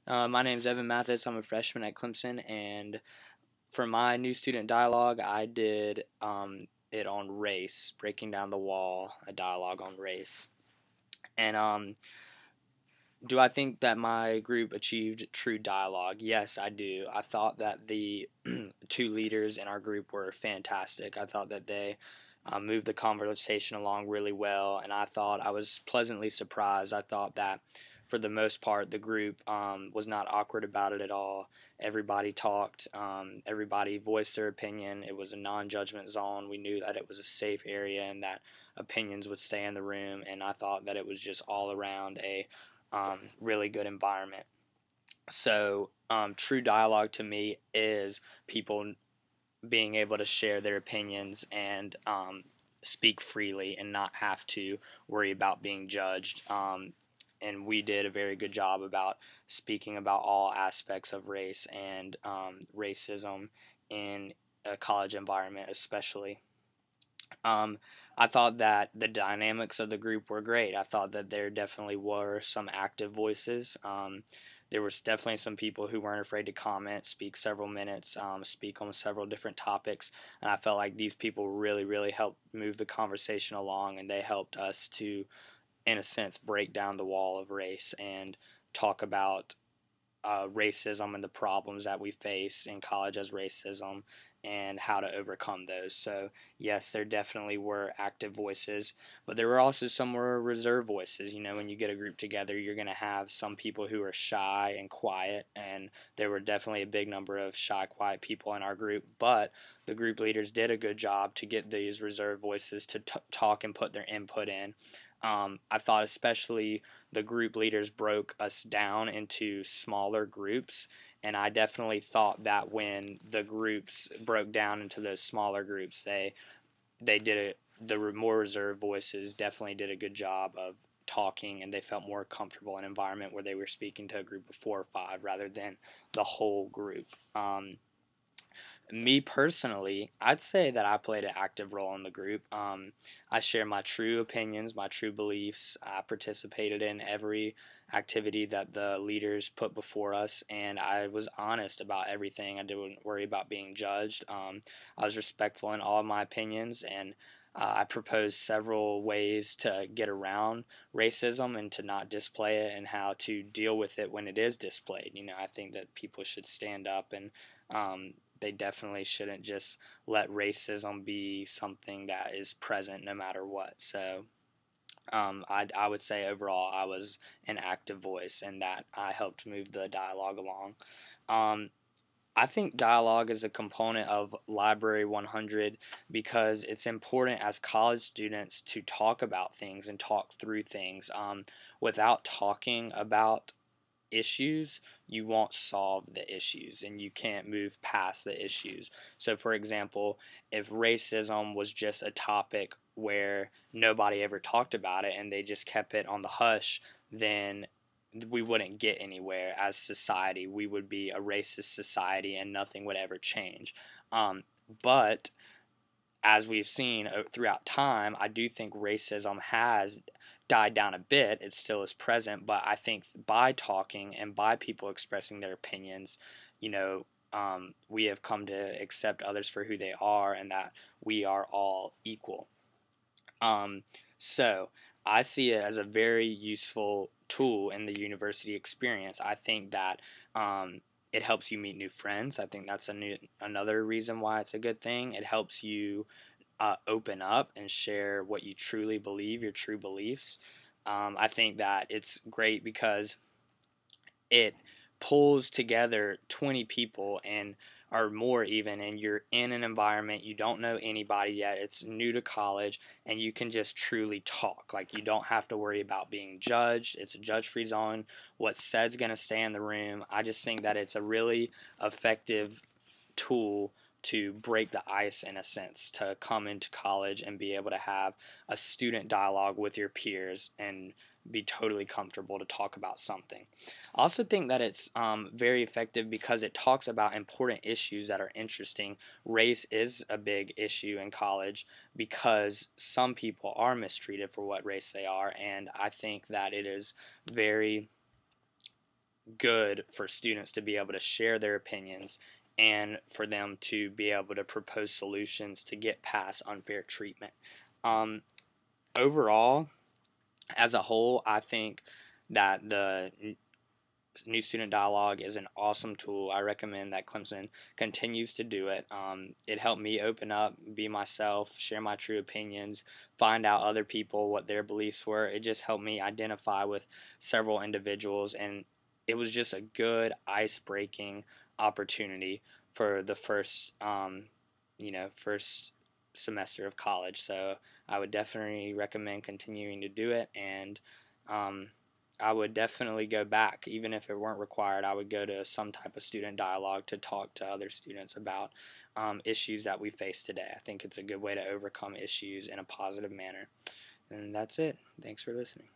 My name's Evan Mathis. I'm a freshman at Clemson, and for my new student dialogue, I did it on race, breaking down the wall, a dialogue on race. And do I think that my group achieved true dialogue? Yes, I do. I thought that the two leaders in our group were fantastic. I thought that they moved the conversation along really well, and I thought I was pleasantly surprised. I thought that for the most part, the group was not awkward about it at all. Everybody talked, everybody voiced their opinion. It was a non judgment zone. We knew that it was a safe area and that opinions would stay in the room, and I thought that it was just all around a really good environment. So, true dialogue to me is people being able to share their opinions and speak freely and not have to worry about being judged. And we did a very good job about speaking about all aspects of race and racism in a college environment, especially. Um, I thought that the dynamics of the group were great. I thought that there definitely were some active voices. There was definitely some people who weren't afraid to comment, speak several minutes, speak on several different topics, and I felt like these people really, really helped move the conversation along, and they helped us to, in a sense, break down the wall of race and talk about racism and the problems that we face in college as racism and how to overcome those. So, yes, there definitely were active voices, but there were also some more reserved voices. You know, when you get a group together, you're going to have some people who are shy and quiet, and there were definitely a big number of shy, quiet people in our group, but the group leaders did a good job to get these reserved voices to talk and put their input in. I thought especially the group leaders broke us down into smaller groups, and I definitely thought that when the groups broke down into those smaller groups, they did it. The more reserved voices definitely did a good job of talking, and they felt more comfortable in an environment where they were speaking to a group of 4 or 5 rather than the whole group. Me personally, I'd say that I played an active role in the group. I share my true opinions, my true beliefs. I participated in every activity that the leaders put before us, and I was honest about everything. I didn't worry about being judged. I was respectful in all of my opinions, and I proposed several ways to get around racism and to not display it, and how to deal with it when it is displayed. You know, I think that people should stand up and they definitely shouldn't just let racism be something that is present no matter what. So I would say overall I was an active voice and that I helped move the dialogue along. Um, I think dialogue is a component of Library 100 because it's important as college students to talk about things and talk through things. Without talking about issues, you won't solve the issues and you can't move past the issues. So, for example, if racism was just a topic where nobody ever talked about it and they just kept it on the hush, then we wouldn't get anywhere as society. We would be a racist society and nothing would ever change. But as we've seen throughout time, I do think racism has died down a bit. It still is present, but I think by talking and by people expressing their opinions, you know, we have come to accept others for who they are and that we are all equal. Um, so I see it as a very useful tool in the university experience. I think that it helps you meet new friends. I think that's another reason why it's a good thing. It helps you open up and share what you truly believe, your true beliefs. I think that it's great because it pulls together 20 people and or more even, and you're in an environment you don't know anybody yet, it's new to college, and you can just truly talk. Like, you don't have to worry about being judged. It's a judge free zone. What's said's going to stay in the room. I just think that it's a really effective tool to break the ice, in a sense, to come into college and be able to have a student dialogue with your peers and be totally comfortable to talk about something. I also think that it's very effective because it talks about important issues that are interesting. Race is a big issue in college because some people are mistreated for what race they are, and I think that it is very good for students to be able to share their opinions and for them to be able to propose solutions to get past unfair treatment. Um, Overall, as a whole, I think that the New Student Dialogue is an awesome tool. I recommend that Clemson continues to do it. It helped me open up, be myself, share my true opinions, find out other people what their beliefs were. It just helped me identify with several individuals, and it was just a good ice breaking opportunity for the first semester of college. So I would definitely recommend continuing to do it, and um, I would definitely go back, even if it weren't required. I would go to some type of student dialogue to talk to other students about issues that we face today. I think it's a good way to overcome issues in a positive manner. And that's it. Thanks for listening.